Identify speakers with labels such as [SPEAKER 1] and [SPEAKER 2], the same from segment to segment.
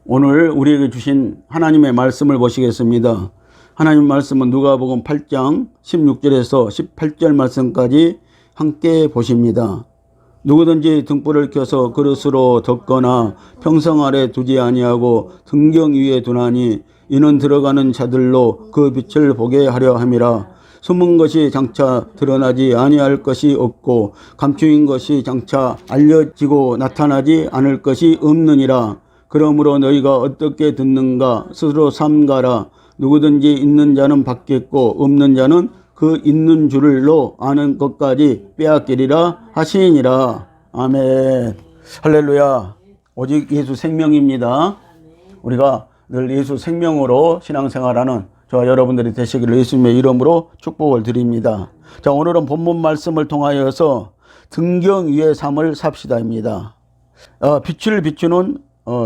[SPEAKER 1] 오늘 우리에게 주신 하나님의 말씀을 보시겠습니다. 하나님 말씀은 누가복음 8장 16절에서 18절 말씀까지 함께 보십니다. 누구든지 등불을 켜서 그릇으로 덮거나 평상 아래 두지 아니하고 등경 위에 두나니 이는 들어가는 자들로 그 빛을 보게 하려 함이라. 숨은 것이 장차 드러나지 아니할 것이 없고 감추인 것이 장차 알려지고 나타나지 않을 것이 없느니라. 그러므로 너희가 어떻게 듣는가 스스로 삼가라. 누구든지 있는 자는 받겠고 없는 자는 그 있는 줄로 아는 것까지 빼앗기리라 하시니라. 아멘. 할렐루야. 오직 예수 생명입니다. 우리가 늘 예수 생명으로 신앙생활하는 저와 여러분들이 되시기를 예수님의 이름으로 축복을 드립니다. 자, 오늘은 본문 말씀을 통하여서 등경 위의 삶을 삽시다입니다. 빛을 비추는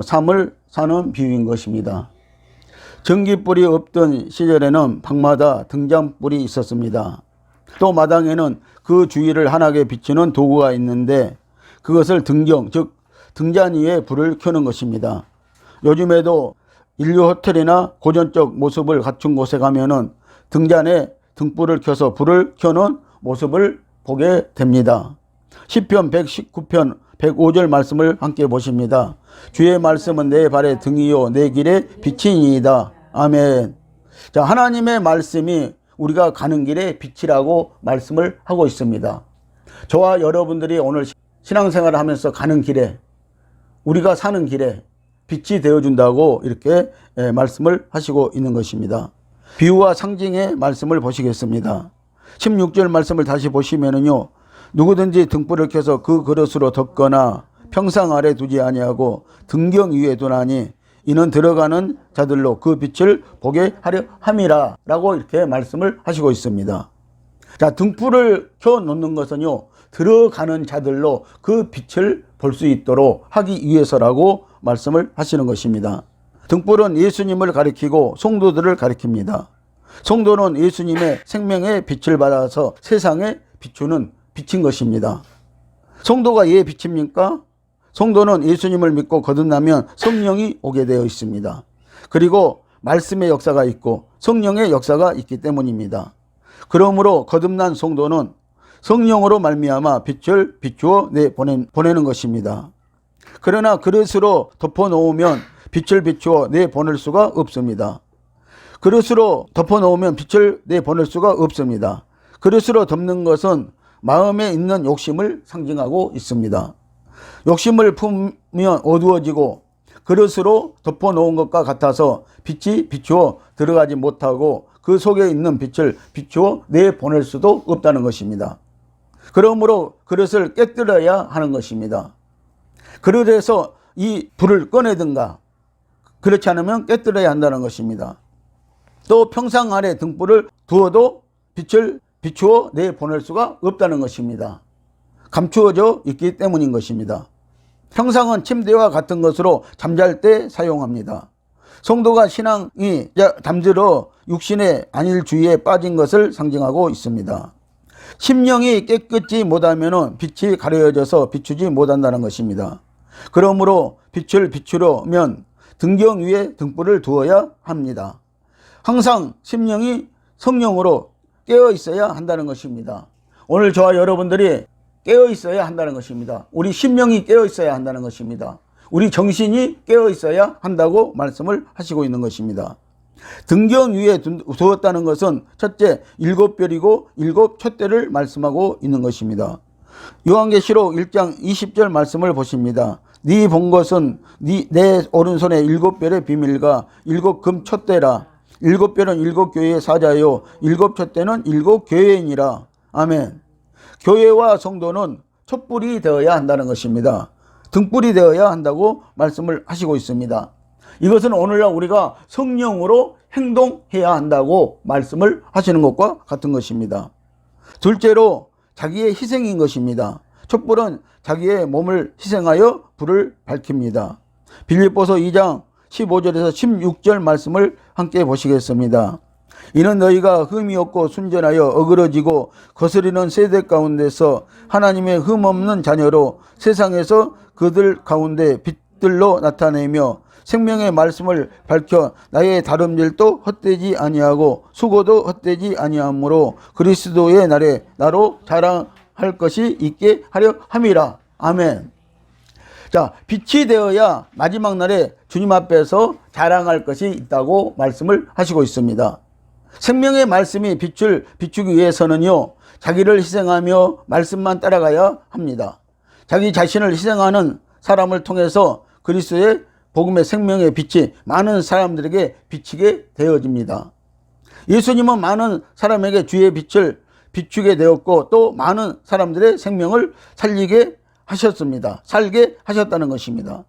[SPEAKER 1] 삶을 사는 비유인 것입니다. 전기불이 없던 시절에는 방마다 등잔불이 있었습니다. 또 마당에는 그 주위를 환하게 비추는 도구가 있는데 그것을 등경, 즉 등잔 위에 불을 켜는 것입니다. 요즘에도 인류 호텔이나 고전적 모습을 갖춘 곳에 가면은 등잔에 등불을 켜서 불을 켜는 모습을 보게 됩니다. 시편 119편 105절 말씀을 함께 보십니다. 주의 말씀은 내 발의 등이요 내 길의 빛이니이다. 아멘. 자, 하나님의 말씀이 우리가 가는 길의 빛이라고 말씀을 하고 있습니다. 저와 여러분들이 오늘 신앙생활을 하면서 가는 길에, 우리가 사는 길에 빛이 되어준다고 이렇게 말씀을 하시고 있는 것입니다. 비유와 상징의 말씀을 보시겠습니다. 16절 말씀을 다시 보시면은요, 누구든지 등불을 켜서 그 그릇으로 덮거나 평상 아래 두지 아니하고 등경 위에 두나니 이는 들어가는 자들로 그 빛을 보게 하려 함이라 라고 이렇게 말씀을 하시고 있습니다. 자, 등불을 켜 놓는 것은요, 들어가는 자들로 그 빛을 볼 수 있도록 하기 위해서라고 말씀을 하시는 것입니다. 등불은 예수님을 가리키고 성도들을 가리킵니다. 성도는 예수님의 생명의 빛을 받아서 세상에 비추는 빛인 것입니다. 성도가 예 빛입니까? 성도는 예수님을 믿고 거듭나면 성령이 오게 되어 있습니다. 그리고 말씀의 역사가 있고 성령의 역사가 있기 때문입니다. 그러므로 거듭난 성도는 성령으로 말미암아 빛을 비추어 보내는 것입니다. 그러나 그릇으로 덮어놓으면 빛을 비추어 내보낼 수가 없습니다. 그릇으로 덮어놓으면 빛을 내보낼 수가 없습니다. 그릇으로 덮는 것은 마음에 있는 욕심을 상징하고 있습니다. 욕심을 품으면 어두워지고 그릇으로 덮어놓은 것과 같아서 빛이 비추어 들어가지 못하고 그 속에 있는 빛을 비추어 내보낼 수도 없다는 것입니다. 그러므로 그릇을 깨뜨려야 하는 것입니다. 그릇에서 이 불을 꺼내든가 그렇지 않으면 깨뜨려야 한다는 것입니다. 또 평상 아래 등불을 두어도 빛을 비추어 내보낼 수가 없다는 것입니다. 감추어져 있기 때문인 것입니다. 평상은 침대와 같은 것으로 잠잘 때 사용합니다. 성도가 신앙이 잠들어 육신의 안일주의에 빠진 것을 상징하고 있습니다. 심령이 깨끗지 못하면 빛이 가려져서 비추지 못한다는 것입니다. 그러므로 빛을 비추려면 등경 위에 등불을 두어야 합니다. 항상 심령이 성령으로 깨어 있어야 한다는 것입니다. 오늘 저와 여러분들이 깨어 있어야 한다는 것입니다. 우리 심령이 깨어 있어야 한다는 것입니다. 우리 정신이 깨어 있어야 한다고 말씀을 하시고 있는 것입니다. 등경 위에 두었다는 것은 첫째 7별이고 7촛대를 말씀하고 있는 것입니다. 요한계시록 1장 20절 말씀을 보십니다. 네 본 것은 내 오른손에 7별의 비밀과 7금 촛대라. 7별은 7교회의 사자요 7촛대는 7교회이니라. 아멘. 교회와 성도는 촛불이 되어야 한다는 것입니다. 등불이 되어야 한다고 말씀을 하시고 있습니다. 이것은 오늘날 우리가 성령으로 행동해야 한다고 말씀을 하시는 것과 같은 것입니다. 둘째로 자기의 희생인 것입니다. 촛불은 자기의 몸을 희생하여 불을 밝힙니다. 빌립보서 2장 15절에서 16절 말씀을 함께 보시겠습니다. 이는 너희가 흠이 없고 순전하여 어그러지고 거스리는 세대 가운데서 하나님의 흠 없는 자녀로 세상에서 그들 가운데 빛들로 나타내며 생명의 말씀을 밝혀 나의 다름질도 헛되지 아니하고 수고도 헛되지 아니하므로 그리스도의 날에 나로 자랑할 것이 있게 하려 함이라. 아멘. 자, 빛이 되어야 마지막 날에 주님 앞에서 자랑할 것이 있다고 말씀을 하시고 있습니다. 생명의 말씀이 빛을 비추기 위해서는요, 자기를 희생하며 말씀만 따라가야 합니다. 자기 자신을 희생하는 사람을 통해서 그리스도의 복음의 생명의 빛이 많은 사람들에게 비치게 되어집니다. 예수님은 많은 사람에게 주의 빛을 비추게 되었고 또 많은 사람들의 생명을 살리게 하셨습니다. 살게 하셨다는 것입니다.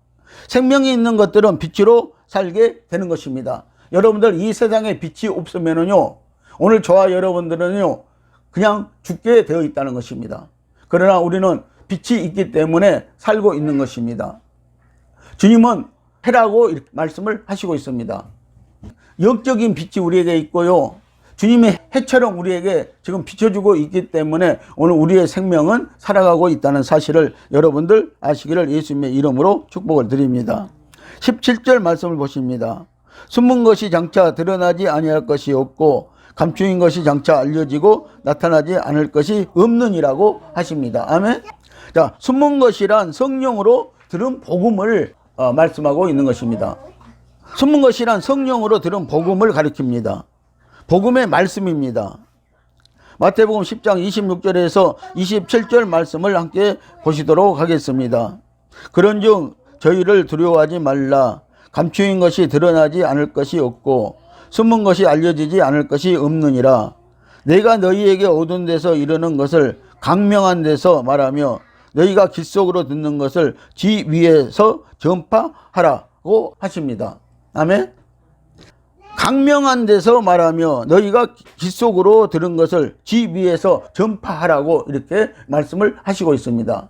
[SPEAKER 1] 생명이 있는 것들은 빛으로 살게 되는 것입니다. 여러분들 이 세상에 빛이 없으면은요, 오늘 저와 여러분들은요 그냥 죽게 되어 있다는 것입니다. 그러나 우리는 빛이 있기 때문에 살고 있는 것입니다. 주님은 해라고 이렇게 말씀을 하시고 있습니다. 영적인 빛이 우리에게 있고요, 주님의 해처럼 우리에게 지금 비춰주고 있기 때문에 오늘 우리의 생명은 살아가고 있다는 사실을 여러분들 아시기를 예수님의 이름으로 축복을 드립니다. 17절 말씀을 보십니다. 숨은 것이 장차 드러나지 아니할 것이 없고 감추인 것이 장차 알려지고 나타나지 않을 것이 없느니라고 하십니다. 아멘. 자, 숨은 것이란 성령으로 들은 복음을 말씀하고 있는 것입니다. 숨은 것이란 성령으로 들은 복음을 가리킵니다. 복음의 말씀입니다. 마태복음 10장 26절에서 27절 말씀을 함께 보시도록 하겠습니다. 그런즉 저희를 두려워하지 말라. 감추인 것이 드러나지 않을 것이 없고 숨은 것이 알려지지 않을 것이 없느니라. 내가 너희에게 어두운 데서 이르는 것을 강명한 데서 말하며 너희가 길 속으로 듣는 것을 지 위에서 전파하라고 하십니다. 아멘. 강명한 데서 말하며 너희가 길 속으로 들은 것을 지 위에서 전파하라고 이렇게 말씀을 하시고 있습니다.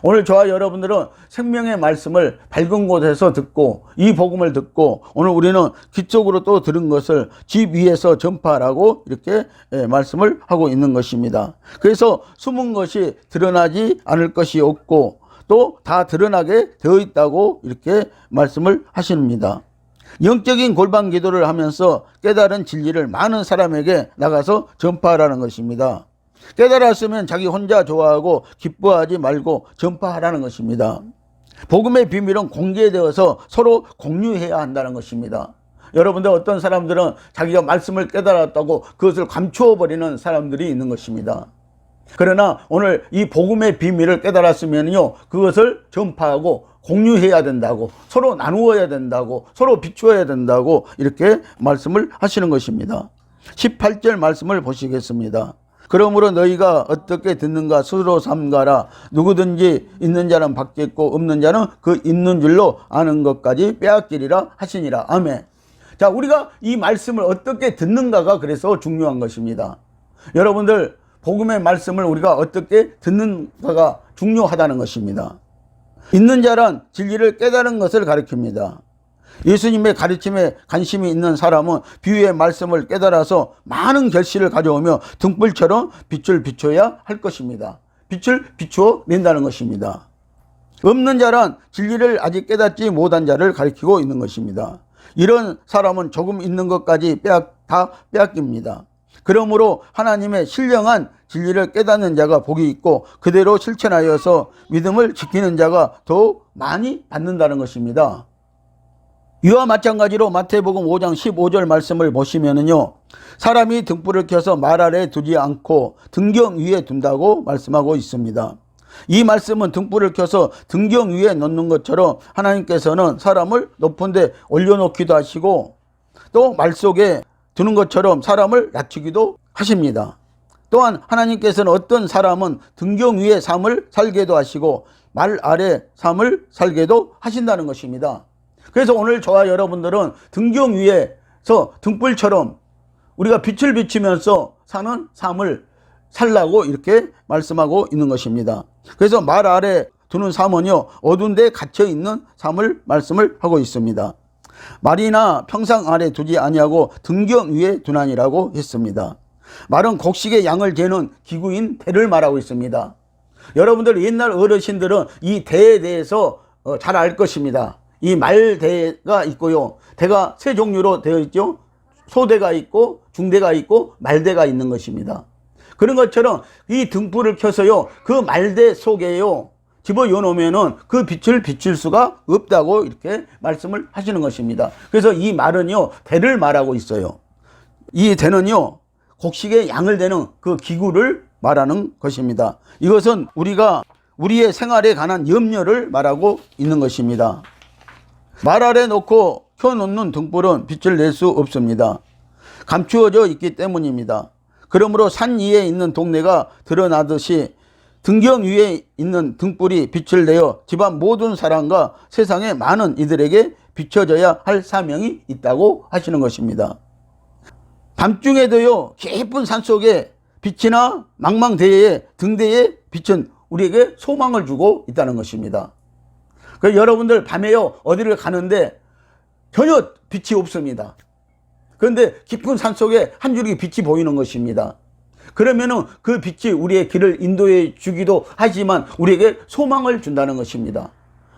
[SPEAKER 1] 오늘 저와 여러분들은 생명의 말씀을 밝은 곳에서 듣고 이 복음을 듣고 오늘 우리는 길 속으로 또 들은 것을 지 위에서 전파하라고 이렇게 말씀을 하고 있는 것입니다. 그래서 숨은 것이 드러나지 않을 것이 없고 또 다 드러나게 되어 있다고 이렇게 말씀을 하십니다. 영적인 골방 기도를 하면서 깨달은 진리를 많은 사람에게 나가서 전파하라는 것입니다. 깨달았으면 자기 혼자 좋아하고 기뻐하지 말고 전파하라는 것입니다. 복음의 비밀은 공개되어서 서로 공유해야 한다는 것입니다. 여러분들 어떤 사람들은 자기가 말씀을 깨달았다고 그것을 감추어버리는 사람들이 있는 것입니다. 그러나 오늘 이 복음의 비밀을 깨달았으면요 그것을 전파하고 공유해야 된다고, 서로 나누어야 된다고, 서로 비추어야 된다고 이렇게 말씀을 하시는 것입니다. 18절 말씀을 보시겠습니다. 그러므로 너희가 어떻게 듣는가 스스로 삼가라. 누구든지 있는 자는 받겠고 없는 자는 그 있는 줄로 아는 것까지 빼앗기리라 하시니라. 아멘. 자, 우리가 이 말씀을 어떻게 듣는가가 그래서 중요한 것입니다. 여러분들 복음의 말씀을 우리가 어떻게 듣는가가 중요하다는 것입니다. 있는 자란 진리를 깨달은 것을 가리킵니다. 예수님의 가르침에 관심이 있는 사람은 비유의 말씀을 깨달아서 많은 결실을 가져오며 등불처럼 빛을 비춰야 할 것입니다. 빛을 비추어 낸다는 것입니다. 없는 자란 진리를 아직 깨닫지 못한 자를 가리키고 있는 것입니다. 이런 사람은 조금 있는 것까지 다 빼앗깁니다. 그러므로 하나님의 신령한 진리를 깨닫는 자가 복이 있고 그대로 실천하여서 믿음을 지키는 자가 더 많이 받는다는 것입니다. 이와 마찬가지로 마태복음 5장 15절 말씀을 보시면은요, 사람이 등불을 켜서 말 아래 두지 않고 등경 위에 둔다고 말씀하고 있습니다. 이 말씀은 등불을 켜서 등경 위에 놓는 것처럼 하나님께서는 사람을 높은 데 올려놓기도 하시고 또 말 속에 두는 것처럼 사람을 낮추기도 하십니다. 또한 하나님께서는 어떤 사람은 등경 위에 삶을 살게도 하시고 말 아래 삶을 살게도 하신다는 것입니다. 그래서 오늘 저와 여러분들은 등경 위에서 등불처럼 우리가 빛을 비추면서 사는 삶을 살라고 이렇게 말씀하고 있는 것입니다. 그래서 말 아래 두는 삶은요 어두운 데 갇혀 있는 삶을 말씀을 하고 있습니다. 말이나 평상 아래 두지 아니하고 등경 위에 두나니라고 했습니다. 말은 곡식의 양을 재는 기구인 대를 말하고 있습니다. 여러분들 옛날 어르신들은 이 대에 대해서 잘 알 것입니다. 이 말대가 있고요. 대가 세 종류로 되어 있죠. 소대가 있고 중대가 있고 말대가 있는 것입니다. 그런 것처럼 이 등불을 켜서요, 그 말대 속에요 집어넣어 놓으면은 그 빛을 비출 수가 없다고 이렇게 말씀을 하시는 것입니다. 그래서 이 말은요, 대를 말하고 있어요. 이 대는요, 곡식의 양을 재는 그 기구를 말하는 것입니다. 이것은 우리가 우리의 생활에 관한 염려를 말하고 있는 것입니다. 말 아래 놓고 켜놓는 등불은 빛을 낼 수 없습니다. 감추어져 있기 때문입니다. 그러므로 산 위에 있는 동네가 드러나듯이 등경 위에 있는 등불이 빛을 내어 집안 모든 사람과 세상의 많은 이들에게 비춰져야 할 사명이 있다고 하시는 것입니다. 밤중에도요, 깊은 산속에 빛이나 망망대해의 등대의 빛은 우리에게 소망을 주고 있다는 것입니다. 그래서 여러분들 밤에요, 어디를 가는데 전혀 빛이 없습니다. 그런데 깊은 산속에 한 줄기 빛이 보이는 것입니다. 그러면은 그 빛이 우리의 길을 인도해 주기도 하지만 우리에게 소망을 준다는 것입니다.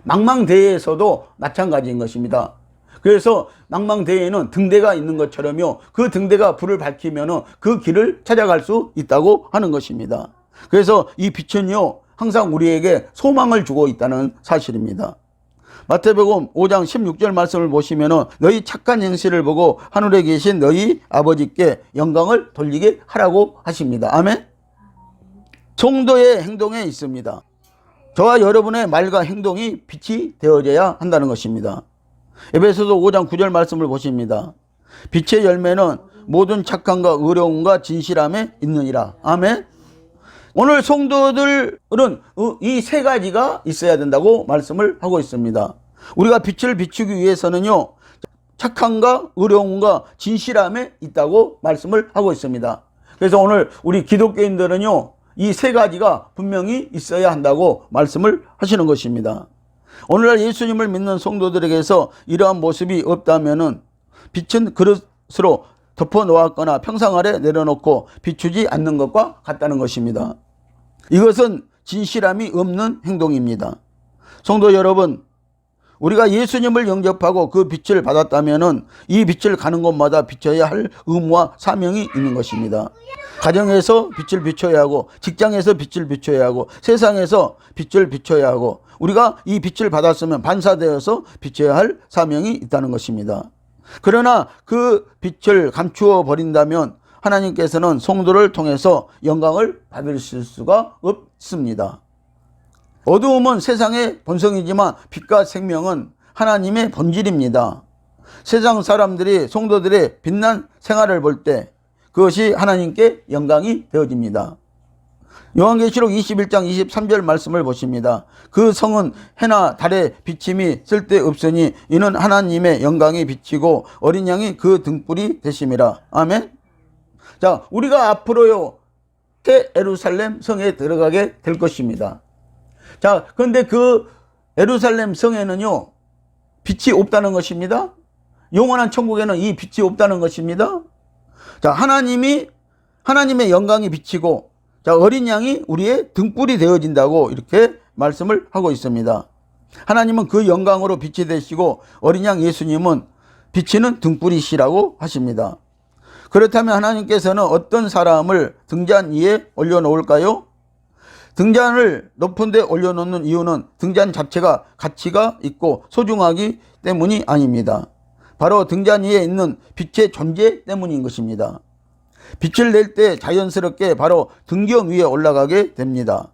[SPEAKER 1] 망망대해에서도 마찬가지인 것입니다. 그래서 망망대해에는 등대가 있는 것처럼요, 그 등대가 불을 밝히면은 그 길을 찾아갈 수 있다고 하는 것입니다. 그래서 이 빛은요, 항상 우리에게 소망을 주고 있다는 사실입니다. 마태복음 5장 16절 말씀을 보시면은 너희 착한 행실을 보고 하늘에 계신 너희 아버지께 영광을 돌리게 하라고 하십니다. 아멘. 성도의 행동에 있습니다. 저와 여러분의 말과 행동이 빛이 되어져야 한다는 것입니다. 에베소서 5장 9절 말씀을 보십니다. 빛의 열매는 모든 착함과 의로움과 진실함에 있느니라. 아멘. 오늘 성도들은 이 세 가지가 있어야 된다고 말씀을 하고 있습니다. 우리가 빛을 비추기 위해서는요, 착함과 의로움과 진실함에 있다고 말씀을 하고 있습니다. 그래서 오늘 우리 기독교인들은요, 이 세 가지가 분명히 있어야 한다고 말씀을 하시는 것입니다. 오늘날 예수님을 믿는 성도들에게서 이러한 모습이 없다면은 빛은 그릇으로 덮어 놓았거나 평상 아래 내려놓고 비추지 않는 것과 같다는 것입니다. 이것은 진실함이 없는 행동입니다. 성도 여러분, 우리가 예수님을 영접하고 그 빛을 받았다면은 이 빛을 가는 곳마다 비춰야 할 의무와 사명이 있는 것입니다. 가정에서 빛을 비춰야 하고, 직장에서 빛을 비춰야 하고, 세상에서 빛을 비춰야 하고, 우리가 이 빛을 받았으면 반사되어서 비춰야 할 사명이 있다는 것입니다. 그러나 그 빛을 감추어 버린다면 하나님께서는 성도를 통해서 영광을 받으실 수가 없습니다. 어두움은 세상의 본성이지만 빛과 생명은 하나님의 본질입니다. 세상 사람들이 성도들의 빛난 생활을 볼 때 그것이 하나님께 영광이 되어집니다. 요한계시록 21장 23절 말씀을 보십니다. 그 성은 해나 달의 비침이 쓸데없으니 이는 하나님의 영광이 비치고 어린 양이 그 등불이 되심이라. 아멘. 자, 우리가 앞으로요, 새 예루살렘 성에 들어가게 될 것입니다. 자, 그런데 그 예루살렘 성에는요, 빛이 없다는 것입니다. 영원한 천국에는 이 빛이 없다는 것입니다. 자, 하나님의 영광이 비치고, 자, 어린 양이 우리의 등불이 되어진다고 이렇게 말씀을 하고 있습니다. 하나님은 그 영광으로 빛이 되시고 어린 양 예수님은 비치는 등불이시라고 하십니다. 그렇다면 하나님께서는 어떤 사람을 등잔 위에 올려놓을까요? 등잔을 높은 데 올려놓는 이유는 등잔 자체가 가치가 있고 소중하기 때문이 아닙니다. 바로 등잔 위에 있는 빛의 존재 때문인 것입니다. 빛을 낼 때 자연스럽게 바로 등경 위에 올라가게 됩니다.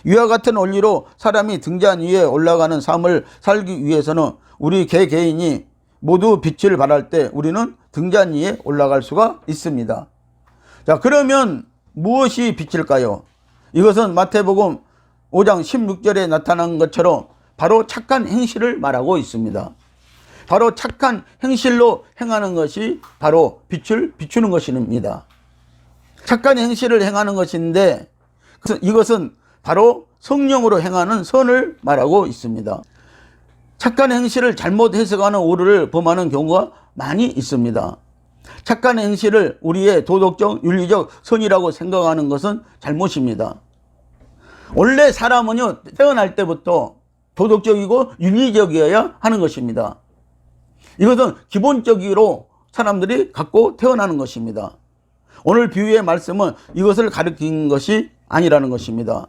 [SPEAKER 1] 이와 같은 원리로 사람이 등잔 위에 올라가는 삶을 살기 위해서는 우리 개개인이 모두 빛을 발할 때 우리는 등잔 위에 올라갈 수가 있습니다. 자, 그러면 무엇이 빛일까요? 이것은 마태복음 5장 16절에 나타난 것처럼 바로 착한 행실을 말하고 있습니다. 바로 착한 행실로 행하는 것이 바로 빛을 비추는 것입니다. 착한 행실을 행하는 것인데 이것은 바로 성령으로 행하는 선을 말하고 있습니다. 착한 행실을 잘못 해석하는 오류를 범하는 경우가 많이 있습니다. 착한 행실을 우리의 도덕적, 윤리적 선이라고 생각하는 것은 잘못입니다. 원래 사람은요, 태어날 때부터 도덕적이고 윤리적이어야 하는 것입니다. 이것은 기본적으로 사람들이 갖고 태어나는 것입니다. 오늘 비유의 말씀은 이것을 가리킨 것이 아니라는 것입니다.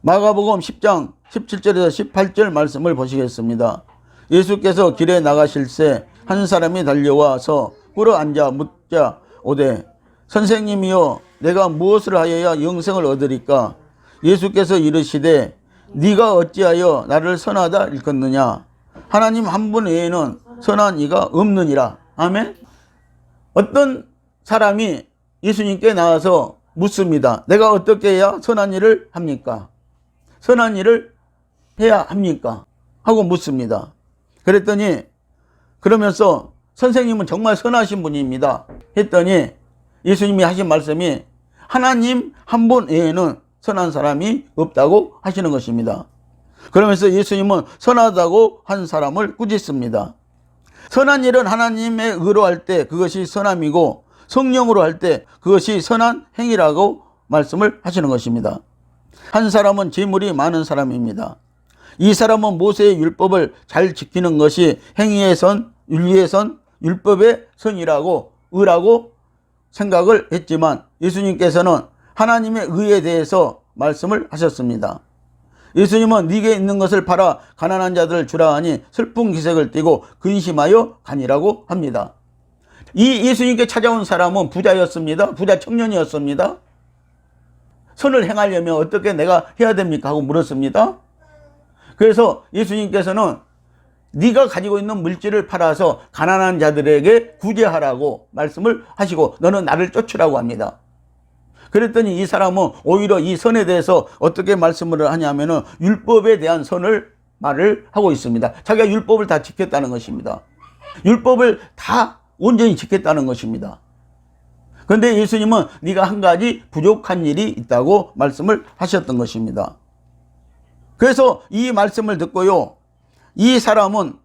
[SPEAKER 1] 마가복음 10장 17절에서 18절 말씀을 보시겠습니다. 예수께서 길에 나가실새 한 사람이 달려와서 꿇어 앉아 묻자 오되 선생님이여 내가 무엇을 하여야 영생을 얻으리까? 예수께서 이르시되 네가 어찌하여 나를 선하다 일컫느냐? 하나님 한 분 외에는 선한 이가 없느니라. 아멘. 어떤 사람이 예수님께 나와서 묻습니다. 내가 어떻게 해야 선한 일을 합니까? 선한 일을 해야 합니까? 하고 묻습니다. 그랬더니 그러면서 선생님은 정말 선하신 분입니다 했더니 예수님이 하신 말씀이 하나님 한 분 외에는 선한 사람이 없다고 하시는 것입니다. 그러면서 예수님은 선하다고 한 사람을 꾸짖습니다. 선한 일은 하나님의 의로 할 때 그것이 선함이고 성령으로 할 때 그것이 선한 행위라고 말씀을 하시는 것입니다. 한 사람은 재물이 많은 사람입니다. 이 사람은 모세의 율법을 잘 지키는 것이 행위의 선, 윤리의 선, 율법의 선이라고 의라고 생각을 했지만 예수님께서는 하나님의 의에 대해서 말씀을 하셨습니다. 예수님은 네게 있는 것을 팔아 가난한 자들을 주라 하니 슬픈 기색을 띠고 근심하여 가니라고 합니다. 이 예수님께 찾아온 사람은 부자였습니다. 부자 청년이었습니다. 선을 행하려면 어떻게 내가 해야 됩니까? 하고 물었습니다. 그래서 예수님께서는 네가 가지고 있는 물질을 팔아서 가난한 자들에게 구제하라고 말씀을 하시고 너는 나를 쫓으라고 합니다. 그랬더니 이 사람은 오히려 이 선에 대해서 어떻게 말씀을 하냐면은 율법에 대한 선을 말을 하고 있습니다. 자기가 율법을 다 지켰다는 것입니다. 율법을 다 온전히 지켰다는 것입니다. 그런데 예수님은 네가 한 가지 부족한 일이 있다고 말씀을 하셨던 것입니다. 그래서 이 말씀을 듣고요, 이 사람은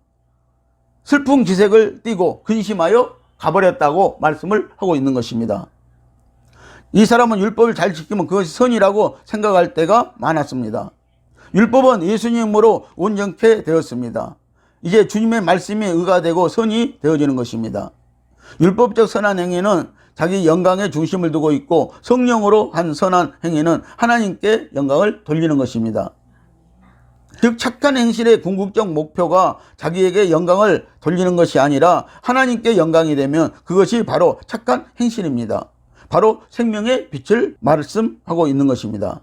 [SPEAKER 1] 슬픈 기색을 띠고 근심하여 가버렸다고 말씀을 하고 있는 것입니다. 이 사람은 율법을 잘 지키면 그것이 선이라고 생각할 때가 많았습니다. 율법은 예수님으로 온전케 되었습니다. 이제 주님의 말씀이 의가 되고 선이 되어지는 것입니다. 율법적 선한 행위는 자기 영광에 중심을 두고 있고 성령으로 한 선한 행위는 하나님께 영광을 돌리는 것입니다. 즉 착한 행실의 궁극적 목표가 자기에게 영광을 돌리는 것이 아니라 하나님께 영광이 되면 그것이 바로 착한 행실입니다. 바로 생명의 빛을 말씀하고 있는 것입니다.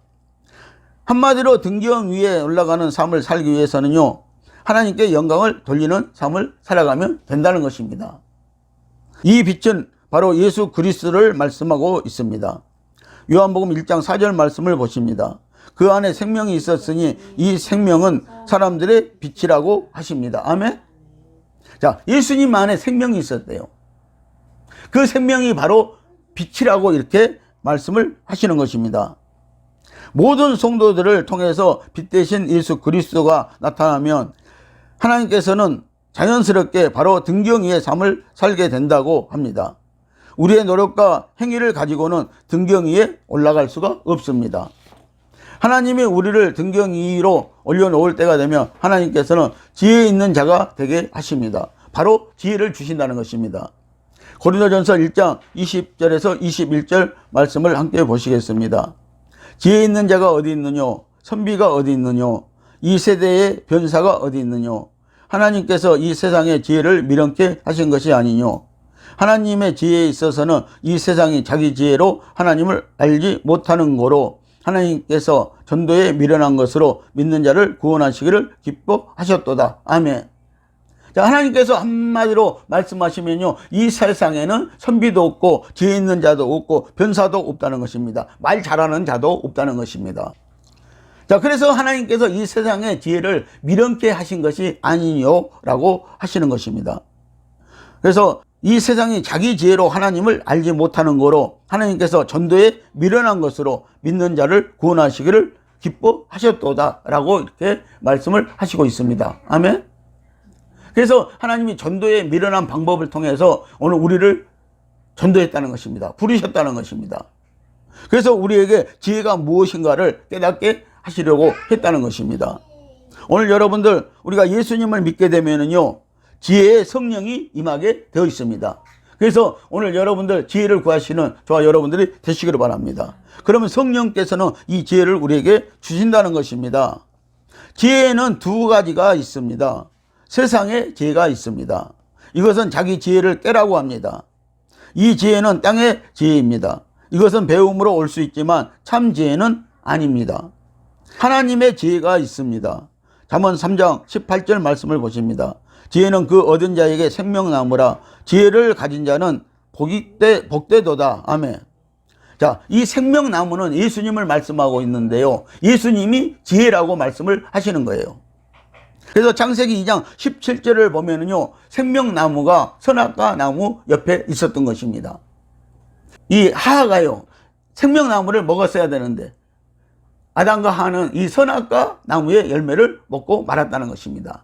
[SPEAKER 1] 한마디로 등경 위에 올라가는 삶을 살기 위해서는요, 하나님께 영광을 돌리는 삶을 살아가면 된다는 것입니다. 이 빛은 바로 예수 그리스도를 말씀하고 있습니다. 요한복음 1장 4절 말씀을 보십니다. 그 안에 생명이 있었으니 이 생명은 사람들의 빛이라고 하십니다. 아멘. 자, 예수님 안에 생명이 있었대요. 그 생명이 바로 빛이라고 이렇게 말씀을 하시는 것입니다. 모든 성도들을 통해서 빛 대신 예수 그리스도가 나타나면 하나님께서는 자연스럽게 바로 등경 위의 삶을 살게 된다고 합니다. 우리의 노력과 행위를 가지고는 등경 위에 올라갈 수가 없습니다. 하나님이 우리를 등경 위로 올려놓을 때가 되면 하나님께서는 지혜 있는 자가 되게 하십니다. 바로 지혜를 주신다는 것입니다. 고린도전서 1장 20절에서 21절 말씀을 함께 보시겠습니다. 지혜 있는 자가 어디 있느뇨? 선비가 어디 있느뇨? 이 세대의 변사가 어디 있느뇨? 하나님께서 이 세상의 지혜를 미련케 하신 것이 아니뇨? 하나님의 지혜에 있어서는 이 세상이 자기 지혜로 하나님을 알지 못하는 거로 하나님께서 전도에 미련한 것으로 믿는 자를 구원하시기를 기뻐하셨도다. 아멘. 자, 하나님께서 한마디로 말씀하시면요, 이 세상에는 선비도 없고 지혜 있는 자도 없고 변사도 없다는 것입니다. 말 잘하는 자도 없다는 것입니다. 자, 그래서 하나님께서 이 세상의 지혜를 미련케 하신 것이 아니요라고 하시는 것입니다. 그래서 이 세상이 자기 지혜로 하나님을 알지 못하는 거로 하나님께서 전도에 미련한 것으로 믿는 자를 구원하시기를 기뻐하셨도다 라고 이렇게 말씀을 하시고 있습니다. 아멘. 그래서 하나님이 전도에 미련한 방법을 통해서 오늘 우리를 전도했다는 것입니다. 부르셨다는 것입니다. 그래서 우리에게 지혜가 무엇인가를 깨닫게 하시려고 했다는 것입니다. 오늘 여러분들 우리가 예수님을 믿게 되면은요, 지혜의 성령이 임하게 되어 있습니다. 그래서 오늘 여러분들 지혜를 구하시는 저와 여러분들이 되시기를 바랍니다. 그러면 성령께서는 이 지혜를 우리에게 주신다는 것입니다. 지혜에는 두 가지가 있습니다. 세상에 지혜가 있습니다. 이것은 자기 지혜를 깨라고 합니다. 이 지혜는 땅의 지혜입니다. 이것은 배움으로 올 수 있지만 참 지혜는 아닙니다. 하나님의 지혜가 있습니다. 잠언 3장 18절 말씀을 보십니다. 지혜는 그 얻은 자에게 생명나무라. 지혜를 가진 자는 복되도다. 아멘. 자, 이 생명나무는 예수님을 말씀하고 있는데요, 예수님이 지혜라고 말씀을 하시는 거예요. 그래서 창세기 2장 17절을 보면은요, 생명나무가 선악과 나무 옆에 있었던 것입니다. 이 하하가요, 생명나무를 먹었어야 되는데 아담과 하는 이 선악과 나무의 열매를 먹고 말았다는 것입니다.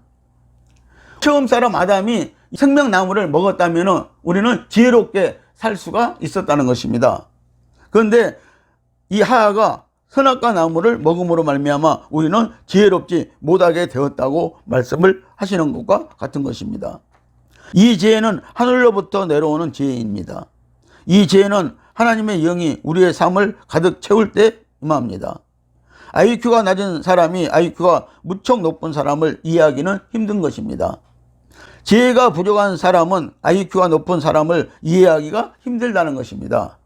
[SPEAKER 1] 처음 사람 아담이 생명나무를 먹었다면 우리는 지혜롭게 살 수가 있었다는 것입니다. 그런데 이 하하가 선악과 나무를 먹음으로 말미암아 우리는 지혜롭지 못하게 되었다고 말씀을 하시는 것과 같은 것입니다. 이 지혜는 하늘로부터 내려오는 지혜입니다. 이 지혜는 하나님의 영이 우리의 삶을 가득 채울 때 임합니다. IQ가 낮은 사람이 IQ가 무척 높은 사람을 이해하기는 힘든 것입니다. 지혜가 부족한 사람은 IQ가 높은 사람을 이해하기가 힘들다는 것입니다.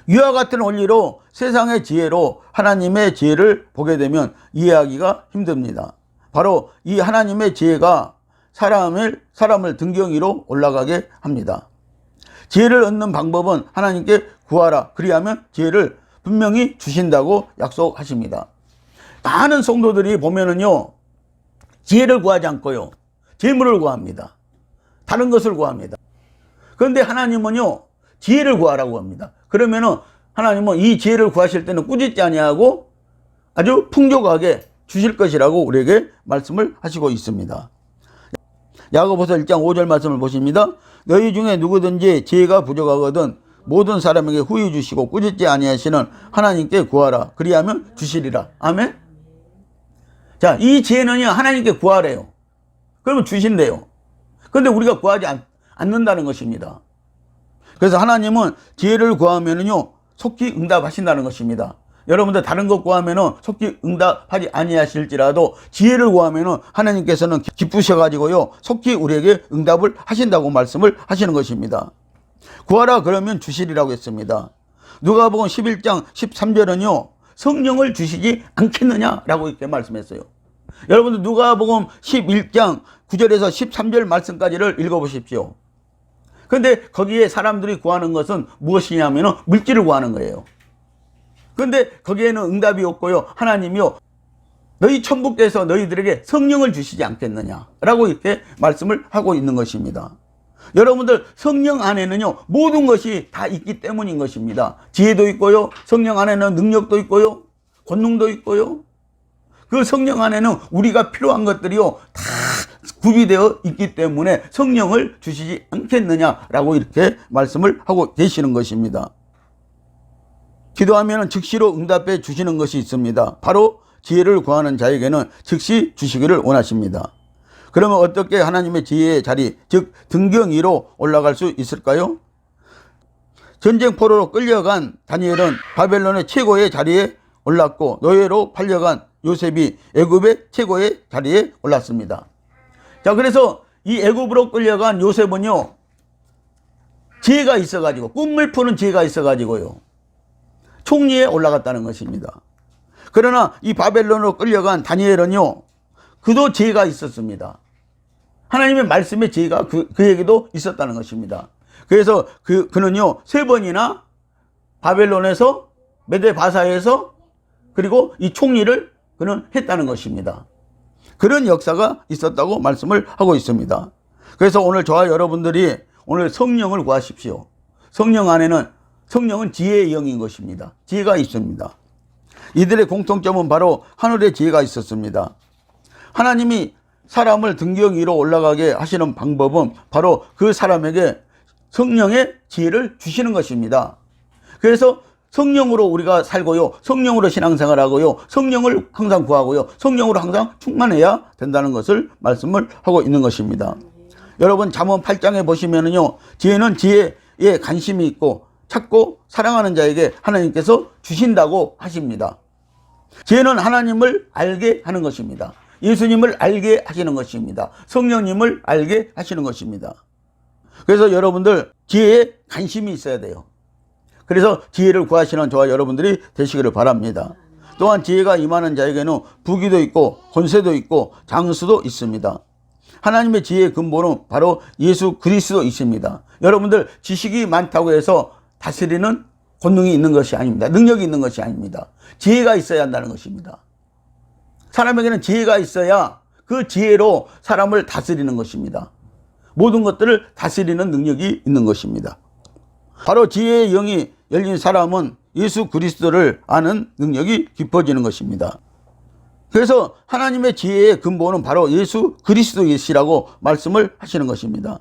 [SPEAKER 1] 이와 같은 원리로 세상의 지혜로 하나님의 지혜를 보게 되면 이해하기가 힘듭니다. 바로 이 하나님의 지혜가 사람을 등경 위로 올라가게 합니다. 지혜를 얻는 방법은 하나님께 구하라. 그리하면 지혜를 분명히 주신다고 약속하십니다. 많은 성도들이 보면은요, 지혜를 구하지 않고요, 재물을 구합니다. 다른 것을 구합니다. 그런데 하나님은요, 지혜를 구하라고 합니다. 그러면은 하나님은 이 지혜를 구하실 때는 꾸짖지 아니하고 아주 풍족하게 주실 것이라고 우리에게 말씀을 하시고 있습니다. 야고보서 1장 5절 말씀을 보십니다. 너희 중에 누구든지 지혜가 부족하거든 모든 사람에게 후히 주시고 꾸짖지 아니하시는 하나님께 구하라. 그리하면 주시리라. 아멘. 자, 이 지혜는요, 하나님께 구하래요. 그러면 주신대요. 그런데 우리가 구하지 않는다는 것입니다. 그래서 하나님은 지혜를 구하면은요, 속히 응답하신다는 것입니다. 여러분들 다른 것 구하면은 속히 응답하지 아니하실지라도 지혜를 구하면은 하나님께서는 기쁘셔가지고요, 속히 우리에게 응답을 하신다고 말씀을 하시는 것입니다. 구하라 그러면 주시리라고 했습니다. 누가복음 11장 13절은요, 성령을 주시지 않겠느냐라고 이렇게 말씀했어요. 여러분들 누가복음 11장 9절에서 13절 말씀까지를 읽어보십시오. 그런데 거기에 사람들이 구하는 것은 무엇이냐면 물질을 구하는 거예요. 그런데 거기에는 응답이 없고요, 하나님이요, 너희 천부께서 너희들에게 성령을 주시지 않겠느냐라고 이렇게 말씀을 하고 있는 것입니다. 여러분들 성령 안에는요, 모든 것이 다 있기 때문인 것입니다. 지혜도 있고요, 성령 안에는 능력도 있고요, 권능도 있고요. 그 성령 안에는 우리가 필요한 것들이요, 다 구비되어 있기 때문에 성령을 주시지 않겠느냐라고 이렇게 말씀을 하고 계시는 것입니다. 기도하면 즉시로 응답해 주시는 것이 있습니다. 바로 지혜를 구하는 자에게는 즉시 주시기를 원하십니다. 그러면 어떻게 하나님의 지혜의 자리, 즉 등경 위로 올라갈 수 있을까요? 전쟁포로로 끌려간 다니엘은 바벨론의 최고의 자리에 올랐고, 노예로 팔려간 요셉이 애굽의 최고의 자리에 올랐습니다. 자, 그래서 이 애굽으로 끌려간 요셉은요, 지혜가 있어가지고, 꿈을 푸는 지혜가 있어가지고요, 총리에 올라갔다는 것입니다. 그러나 이 바벨론으로 끌려간 다니엘은요, 그도 지혜가 있었습니다. 하나님의 말씀의 지혜가 그에게도 있었다는 것입니다. 그래서 그는요, 3번이나 바벨론에서, 메데바사에서, 그리고 이 총리를 그는 했다는 것입니다. 그런 역사가 있었다고 말씀을 하고 있습니다. 그래서 오늘 저와 여러분들이 오늘 성령을 구하십시오. 성령은 지혜의 영인 것입니다. 지혜가 있습니다. 이들의 공통점은 바로 하늘의 지혜가 있었습니다. 하나님이 사람을 등경 위로 올라가게 하시는 방법은 바로 그 사람에게 성령의 지혜를 주시는 것입니다. 그래서 성령으로 우리가 살고요, 성령으로 신앙생활하고요, 성령을 항상 구하고요, 성령으로 항상 충만해야 된다는 것을 말씀을 하고 있는 것입니다. 여러분 잠언 8장에 보시면은요, 지혜는 지혜에 관심이 있고 찾고 사랑하는 자에게 하나님께서 주신다고 하십니다. 지혜는 하나님을 알게 하는 것입니다. 예수님을 알게 하시는 것입니다. 성령님을 알게 하시는 것입니다. 그래서 여러분들 지혜에 관심이 있어야 돼요. 그래서 지혜를 구하시는 저와 여러분들이 되시기를 바랍니다. 또한 지혜가 임하는 자에게는 부귀도 있고 권세도 있고 장수도 있습니다. 하나님의 지혜의 근본은 바로 예수 그리스도이십니다. 여러분들 지식이 많다고 해서 다스리는 권능이 있는 것이 아닙니다. 능력이 있는 것이 아닙니다. 지혜가 있어야 한다는 것입니다. 사람에게는 지혜가 있어야 그 지혜로 사람을 다스리는 것입니다. 모든 것들을 다스리는 능력이 있는 것입니다. 바로 지혜의 영이 열린 사람은 예수 그리스도를 아는 능력이 깊어지는 것입니다. 그래서 하나님의 지혜의 근본은 바로 예수 그리스도이시라고 말씀을 하시는 것입니다.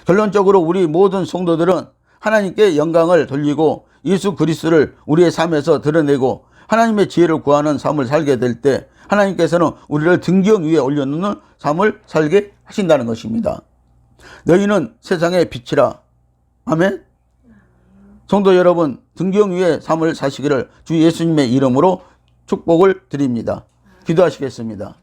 [SPEAKER 1] 결론적으로 우리 모든 성도들은 하나님께 영광을 돌리고 예수 그리스도를 우리의 삶에서 드러내고 하나님의 지혜를 구하는 삶을 살게 될 때 하나님께서는 우리를 등경 위에 올려놓는 삶을 살게 하신다는 것입니다. 너희는 세상의 빛이라. 아멘. 성도 여러분, 등경 위에 삶을 사시기를 주 예수님의 이름으로 축복을 드립니다. 기도하시겠습니다.